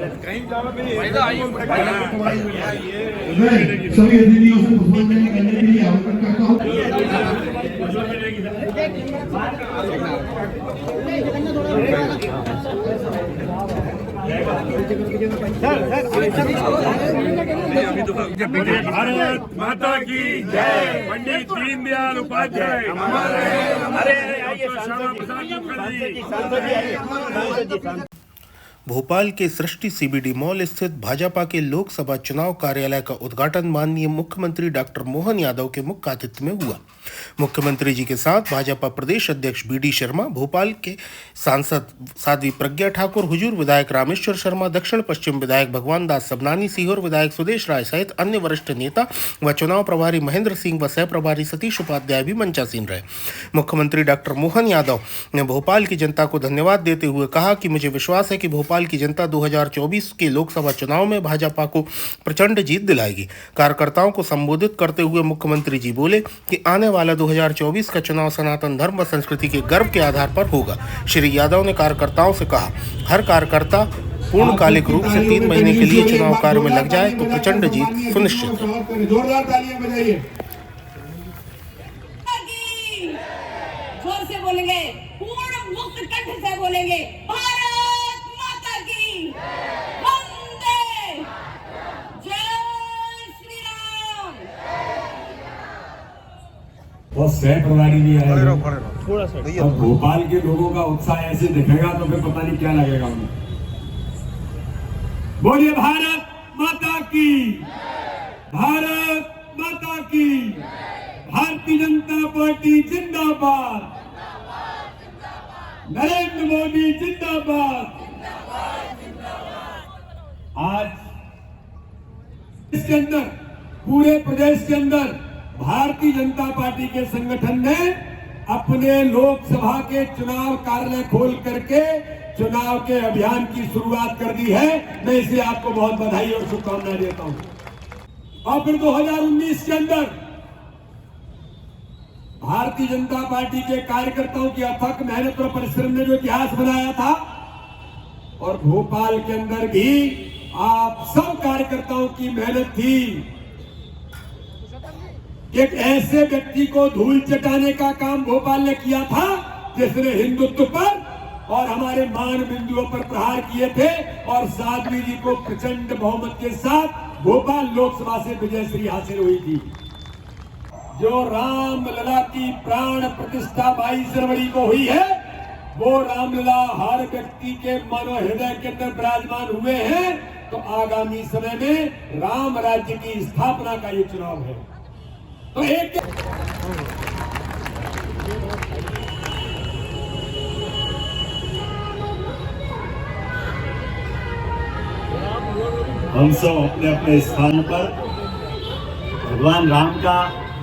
सभी अतिथियों से पुष्पांजलि करने के लिए आह्वान करता हूँ। भारत माता की जय। पंडित दीनदयाल उपाध्याय। भोपाल के सृष्टि सीबीडी मॉल स्थित भाजपा के लोकसभा चुनाव कार्यालय का उद्घाटन माननीय मुख्यमंत्री डॉक्टर मोहन यादव के मुख्य आतिथ्य में हुआ। मुख्यमंत्री जी के साथ भाजपा प्रदेश अध्यक्ष बीडी शर्मा, भोपाल के सांसद साध्वी प्रज्ञा ठाकुर, हुजूर विधायक रामेश्वर शर्मा, दक्षिण पश्चिम विधायक भगवान दास सबनानी, सीहोर विधायक सुदेश राय सहित अन्य वरिष्ठ नेता व चुनाव प्रभारी महेंद्र सिंह व सह प्रभारी सतीश उपाध्याय भी मंचासीन रहे। मुख्यमंत्री डॉक्टर मोहन यादव ने भोपाल की जनता को धन्यवाद देते हुए कहा कि मुझे विश्वास है कि भोपाल की जनता 2024 के लोकसभा चुनाव में भाजपा को प्रचंड जीत दिलाएगी। कार्यकर्ताओं को संबोधित करते हुए मुख्यमंत्री जी बोले कि आने वाला 2024 का चुनाव सनातन धर्म व संस्कृति के गर्व के आधार पर होगा। श्री यादव ने कार्यकर्ताओं से कहा, हर कार्यकर्ता पूर्णकालिक रूप से 3 महीने के लिए चुनाव कार्य में लग जाए तो प्रचंड जीत सुनिश्चित है। जोरदार तालियां बजाइए। जोर से बोलेंगे, पूर्ण मुक्त कंठ से बोलेंगे, भारत माता की वंदे, जय श्री राम। बहुत सह प्रभारी भी आए हैं। अब भोपाल के लोगों का उत्साह ऐसे दिखेगा तो फिर पता नहीं क्या लगेगा उन्हें। बोलिए भारत माता की, भारत माता की, भारतीय जनता पार्टी जिंदाबाद, नरेंद्र मोदी जिंदाबाद। आज इसके अंदर पूरे प्रदेश के अंदर भारतीय जनता पार्टी के संगठन ने अपने लोकसभा के चुनाव कार्यालय खोल करके चुनाव के अभियान की शुरुआत कर दी है। मैं इसलिए आपको बहुत बधाई और शुभकामनाएं देता हूं। और फिर 2019 के अंदर भारतीय जनता पार्टी के कार्यकर्ताओं की अथक मेहनत और परिश्रम ने जो इतिहास बनाया था, और भोपाल के अंदर भी आप सब कार्यकर्ताओं की मेहनत थी। एक ऐसे व्यक्ति को धूल चटाने का काम भोपाल ने किया था जिसने हिंदुत्व पर और हमारे मान बिंदुओं पर प्रहार किए थे, और साध्वी जी को प्रचंड बहुमत के साथ भोपाल लोकसभा से विजयश्री हासिल हुई थी। जो रामलला की प्राण प्रतिष्ठा 22 जनवरी को हुई है, वो रामलला हर व्यक्ति के मन और हृदय के अंदर विराजमान हुए हैं। तो आगामी समय में राम राज्य की स्थापना का ये चुनाव है। तो एक हम सब अपने अपने स्थान पर भगवान राम का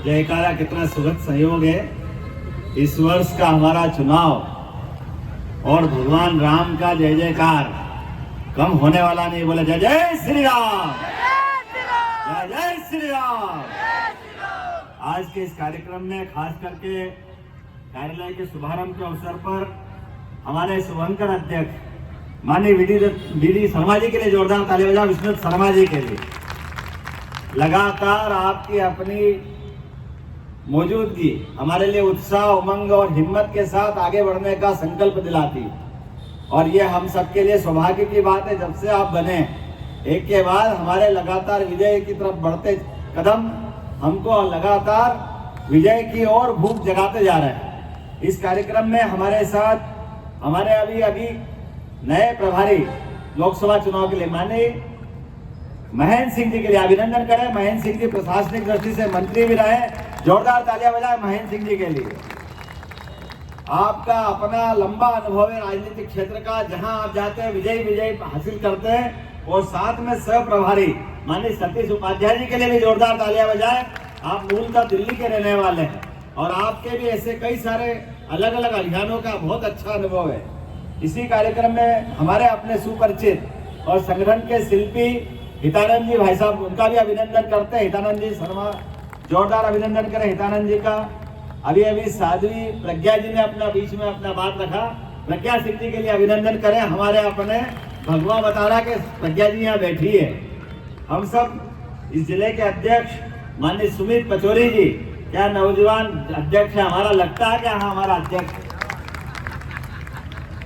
जयकारा कितना सुखद संयोग है। इस वर्ष का हमारा चुनाव और भगवान राम का जय जयकार कम होने वाला नहीं। बोला जय जय श्री राम, जय जय श्री राम। आज के इस कार्यक्रम में खास करके कार्यालय के शुभारंभ के अवसर पर हमारे शुभंकर अध्यक्ष माननीय बीडी शर्मा जी के लिए जोरदार ताली बजाओ। विष्णु शर्मा जी के लिए लगातार आपकी अपनी मौजूदगी हमारे लिए उत्साह, उमंग और हिम्मत के साथ आगे बढ़ने का संकल्प दिलाती, और ये हम सबके लिए सौभाग्य की बात है। जब से आप बने, एक के बाद हमारे लगातार विजय की तरफ बढ़ते कदम हमको लगातार विजय की ओर भूख जगाते जा रहे हैं। इस कार्यक्रम में हमारे साथ हमारे अभी नए प्रभारी लोकसभा चुनाव के लिए माननीय महेंद्र सिंह जी के लिए अभिनंदन करें। महेंद्र सिंह जी प्रशासनिक दृष्टि से मंत्री भी रहे। जोरदार तालियां बजाएं महेंद्र सिंह जी के लिए। आपका अपना लंबा अनुभव है राजनीतिक क्षेत्र का, जहां आप जाते हैं विजय हासिल करते हैं। और साथ में सह प्रभारी माननीय सतीश उपाध्याय जी के लिए भी जोरदार तालियां बजाएं। आप मूलतः दिल्ली के रहने वाले हैं, और आपके भी ऐसे कई सारे अलग अलग अभियानों का बहुत अच्छा अनुभव है। इसी कार्यक्रम में हमारे अपने सुपरिचित और संगठन के शिल्पी हितानंद जी भाई साहब, उनका भी अभिनंदन करते हैं। हितानंद जी शर्मा, जोरदार अभिनंदन करें हितानंद जी का। अभी साध्वी प्रज्ञा जी ने अपना बीच में अपना बात रखा। प्रज्ञा सिंह जी के लिए अभिनंदन करें। हमारे अपने भगवा बता रहा कि प्रज्ञा जी यहाँ बैठी है। हम सब इस जिले के अध्यक्ष माननीय सुमित पचौरी जी, क्या नौजवान अध्यक्ष है, हमारा लगता है कि हाँ हमारा अध्यक्ष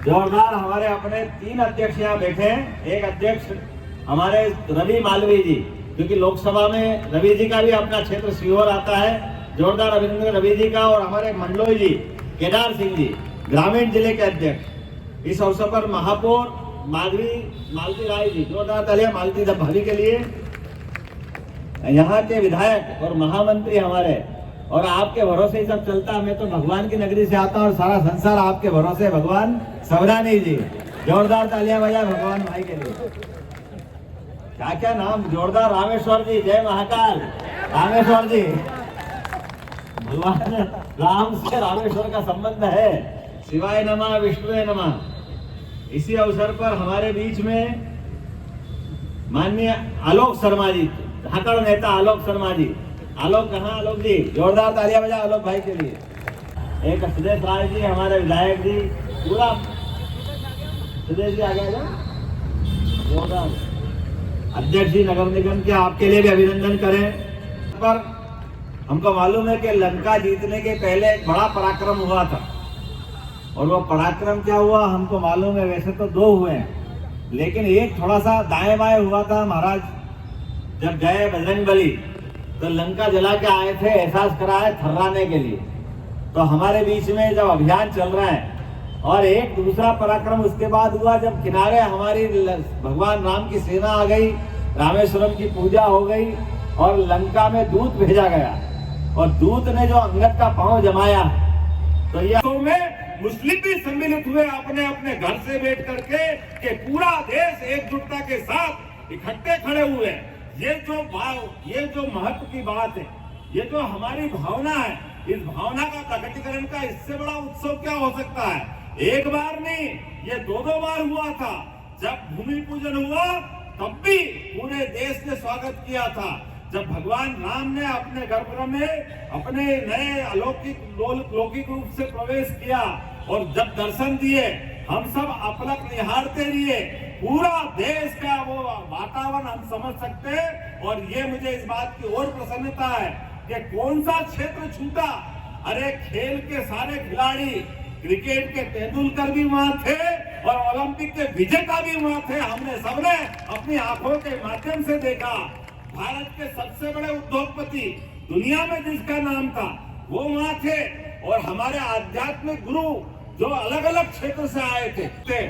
जोरदार। हमारे अपने 3 अध्यक्ष यहाँ बैठे हैं। एक अध्यक्ष हमारे रवि मालवी जी, क्योंकि लोकसभा में रवि जी का भी अपना क्षेत्र सीहोर आता है, जोरदार अभिनंदन रवि जी का। और हमारे मंडलोई जी केदार सिंह जी ग्रामीण जिले के अध्यक्ष। इस अवसर पर महापौर मालती राय जी, जोरदार तालियां मालती भाभी के लिए। यहाँ के विधायक और महामंत्री हमारे, और आपके भरोसे ही सब चलता है। मैं तो भगवान की नगरी से आता हूँ और सारा संसार आपके भरोसे। भगवान सवरानी जी, जोरदार तालियां बजाए भगवान भाई के लिए। क्या क्या नाम, जोरदार रामेश्वर जी, जय महाकाल रामेश्वर जी। भगवान राम से रामेश्वर का संबंध है। शिवाय नमः विष्णुवे नमः। इसी अवसर पर हमारे बीच में माननीय आलोक शर्मा जी, धाकड़ नेता आलोक शर्मा जी। आलोक कहाँ, आलोक जी, जोरदार तालियां बजाए आलोक भाई के लिए। एक सुदेश राय जी हमारे विधायक जी, पूरा सुदेश जी आ गया ना, जोरदार। अध्यक्ष जी नगर निगम के, आपके लिए भी अभिनंदन करें। पर हमको मालूम है कि लंका जीतने के पहले एक बड़ा पराक्रम हुआ था, और वो पराक्रम क्या हुआ हमको मालूम है। वैसे तो 2 हुए हैं, लेकिन एक थोड़ा सा दाएं बाएं हुआ था। महाराज जब गए बजरंगबली तो लंका जला के आए थे, एहसास कराए थर्राने के लिए। तो हमारे बीच में जब अभियान चल रहा है, और एक दूसरा पराक्रम उसके बाद हुआ जब किनारे हमारी भगवान राम की सेना आ गई, रामेश्वरम की पूजा हो गई, और लंका में दूत भेजा गया, और दूत ने जो अंगद का पांव जमाया। तो यह में मुस्लिम भी सम्मिलित हुए अपने अपने घर से बैठ करके, कि पूरा देश एकजुटता के साथ इकट्ठे खड़े हुए। ये जो महत्व की बात है, ये जो हमारी भावना है, इस भावना का प्रकटीकरण का इससे बड़ा उत्सव क्या हो सकता है। एक बार नहीं, ये 2 बार हुआ था। जब भूमि पूजन हुआ तब भी पूरे देश ने स्वागत किया था। जब भगवान राम ने अपने गर्भगृह में अपने नए लौकिक रूप से प्रवेश किया, और जब दर्शन दिए, हम सब अपलक निहारते रहिए। पूरा देश का वो वातावरण हम समझ सकते हैं। और ये मुझे इस बात की और प्रसन्नता है कि कौन सा क्षेत्र छूटा। अरे खेल के सारे खिलाड़ी, क्रिकेट के तेंदुलकर भी वहां थे, और ओलंपिक के विजेता भी वहां थे। हमने सबने अपनी आंखों के माध्यम से देखा। भारत के सबसे बड़े उद्योगपति, दुनिया में जिसका नाम था, वो वहां थे। और हमारे आध्यात्मिक गुरु जो अलग अलग क्षेत्र से आए थे,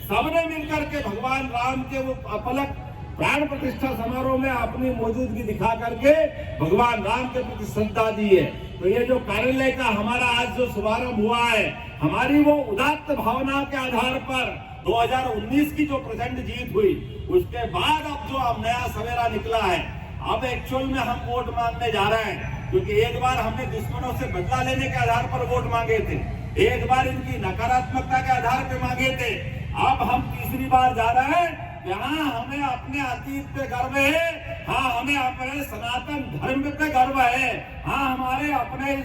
सबने मिलकर के भगवान राम के वो अपलक प्राण प्रतिष्ठा समारोह में अपनी मौजूदगी दिखा करके भगवान राम के प्रति श्रद्धा दी है। तो ये जो कार्यालय का हमारा आज जो शुभारंभ हुआ है, हमारी वो उदात्त भावना के आधार पर 2019 की जो प्रचंड जीत हुई, उसके बाद अब जो अब नया सवेरा निकला है, अब एक्चुअल में हम वोट मांगने जा रहे हैं। क्योंकि एक बार हमने दुश्मनों से बदला लेने के आधार पर वोट मांगे थे, एक बार इनकी नकारात्मकता के आधार पर मांगे थे। अब हम तीसरी बार जा रहे हैं। हाँ, हमें अपने अतीत पे गर्व है। हाँ, हमें अपने सनातन धर्म पे गर्व है। हाँ, हमारे अपने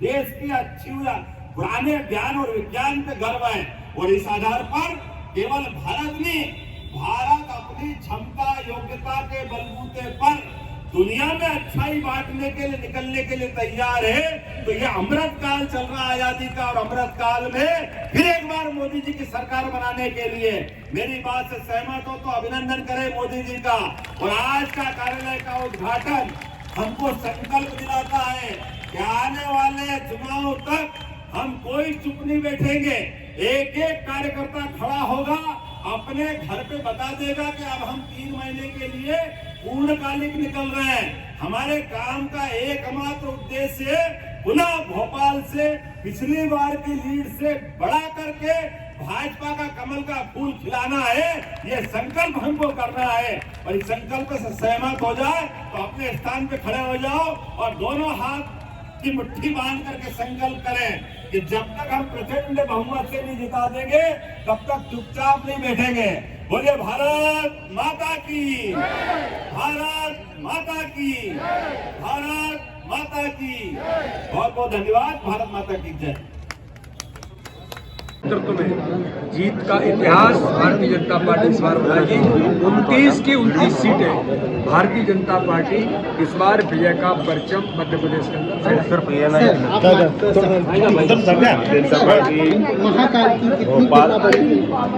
देश की अच्छी पुराने ज्ञान और विज्ञान पे गर्व है। और इस आधार पर केवल भारत नहीं, भारत अपनी क्षमता योग्यता के बलबूते पर दुनिया में अच्छाई बांटने के लिए निकलने के लिए तैयार है। तो ये अमृत काल चल रहा है आजादी का, और अमृत काल में फिर एक बार मोदी जी की सरकार बनाने के लिए मेरी बात से सहमत हो तो अभिनंदन करें मोदी जी का। और आज का कार्यालय का उद्घाटन हमको संकल्प दिलाता है कि आने वाले चुनाव तक हम कोई चुप नहीं बैठेंगे। एक एक कार्यकर्ता खड़ा होगा, अपने घर पे बता देगा कि अब हम 3 महीने के लिए पूर्णकालिक निकल रहे हैं। हमारे काम का एकमात्र उद्देश्य है पुनः भोपाल से पिछली बार की लीड से बढ़ा करके भाजपा का कमल का फूल खिलाना है। ये संकल्प हमको करना है। और इस संकल्प से सहमत हो जाए तो अपने स्थान पे खड़े हो जाओ और दोनों हाथ की मुट्ठी बांध करके संकल्प करें कि जब तक हम प्रचंड बहुमत से नहीं जिता देंगे तब तक चुपचाप नहीं बैठेंगे। बोलिए भारत माता की, भारत माता की, भारत माता की। बहुत बहुत धन्यवाद। भारत माता की जय। नेतृत्व में जीत का इतिहास भारतीय जनता पार्टी इस बार बनाएगी। 29 की 29 सीटें भारतीय जनता पार्टी इस बार विजय का परचम मध्य प्रदेश के अंदर सिर्फ ये नहीं जनता पार्टी भोपाल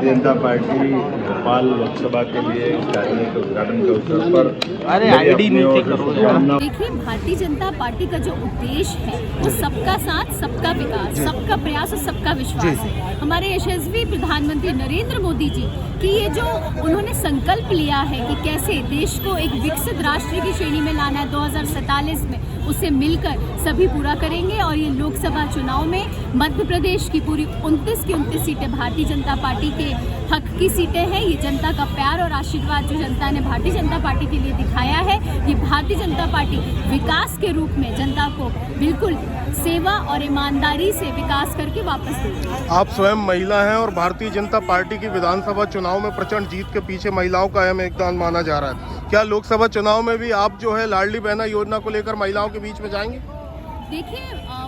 जनता पार्टी भोपाल लोकसभा के लिए कार्यालय के उद्घाटन के अवसर पर आईडी नीति करो। देखिए, भारतीय जनता पार्टी का जो उद्देश्य है वो सबका साथ, सबका विकास, सबका प्रयास और सबका विश्वास है। हमारे यशस्वी प्रधानमंत्री नरेंद्र मोदी जी की ये जो उन्होंने संकल्प लिया है कि कैसे देश को एक विकसित राष्ट्र की श्रेणी में लाना है 2047 में, उसे मिलकर सभी पूरा करेंगे। और ये लोकसभा चुनाव में मध्य प्रदेश की पूरी 29 की 29 सीटें भारतीय जनता पार्टी के हक की सीटें हैं। ये जनता का प्यार और आशीर्वाद जो जनता ने भारतीय जनता पार्टी के लिए दिखाया है, ये भारतीय जनता पार्टी विकास के रूप में जनता को बिल्कुल सेवा और ईमानदारी से विकास करके वापस देगी। आप स्वयं महिला हैं और भारतीय जनता पार्टी की विधानसभा चुनाव में प्रचंड जीत के पीछे महिलाओं का अहम योगदान माना जा रहा है। क्या लोकसभा चुनाव में भी आप जो है लाडली बहना योजना को लेकर महिलाओं के बीच में जाएंगे? देखिए,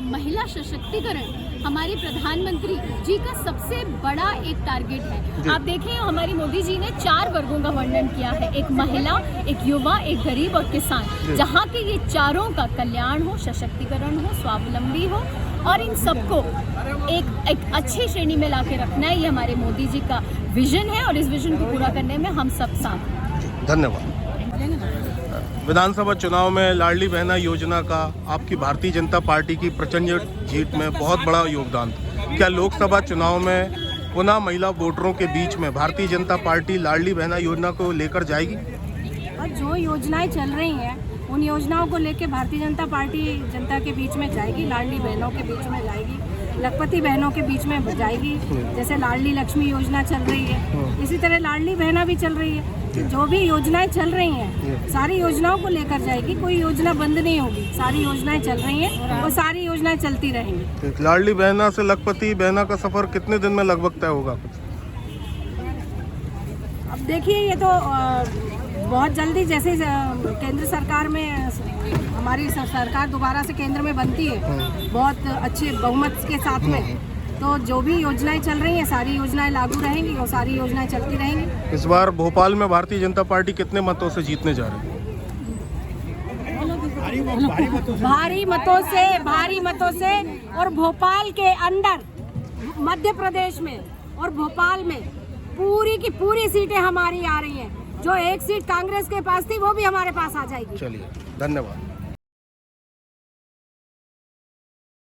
महिला सशक्तिकरण हमारे प्रधानमंत्री जी का सबसे बड़ा एक टारगेट है। आप देखें, हमारी मोदी जी ने 4 वर्गों का वर्णन किया है, एक महिला, एक युवा, एक गरीब और किसान, जहाँ के ये चारों का कल्याण हो, सशक्तिकरण हो, स्वावलंबी हो और इन सबको एक अच्छी श्रेणी में लाके रखना है। ये हमारे मोदी जी का विजन है और इस विजन को पूरा करने में हम सब साथ हैं। धन्यवाद। विधानसभा चुनाव में लाडली बहना योजना का आपकी भारतीय जनता पार्टी की प्रचंड जीत में बहुत बड़ा योगदान था। क्या लोकसभा चुनाव में पुनः महिला वोटरों के बीच में भारतीय जनता पार्टी लाडली बहना योजना को लेकर जाएगी? और जो योजनाएं चल रही हैं उन योजनाओं को लेकर भारतीय जनता पार्टी जनता के बीच में जाएगी, लाडली बहनों के बीच में जाएगी, लखपति बहनों के बीच में जाएगी। जैसे लाडली लक्ष्मी योजना चल रही है, इसी तरह लाडली बहना भी चल रही है। जो भी योजनाएं चल रही हैं सारी योजनाओं को लेकर जाएगी, कोई योजना बंद नहीं होगी। सारी योजनाएं चल रही हैं और सारी योजनाएं चलती रहेंगी। लाडली बहना से लखपति बहना का सफर कितने दिन में लगभग तय होगा? अब देखिए, ये तो बहुत जल्दी, जैसे केंद्र सरकार में हमारी सरकार दोबारा से केंद्र में बनती है बहुत अच्छे बहुमत के साथ में, तो जो भी योजनाएं चल रही हैं सारी योजनाएं लागू रहेंगी और सारी योजनाएं चलती रहेंगी। इस बार भोपाल में भारतीय जनता पार्टी कितने मतों से जीतने जा रही है? भारी मतों से और भोपाल के अंदर, मध्य प्रदेश में और भोपाल में पूरी की पूरी सीटें हमारी आ रही हैं। जो एक सीट कांग्रेस के पास थी वो भी हमारे पास आ जाएगी। चलिए, धन्यवाद।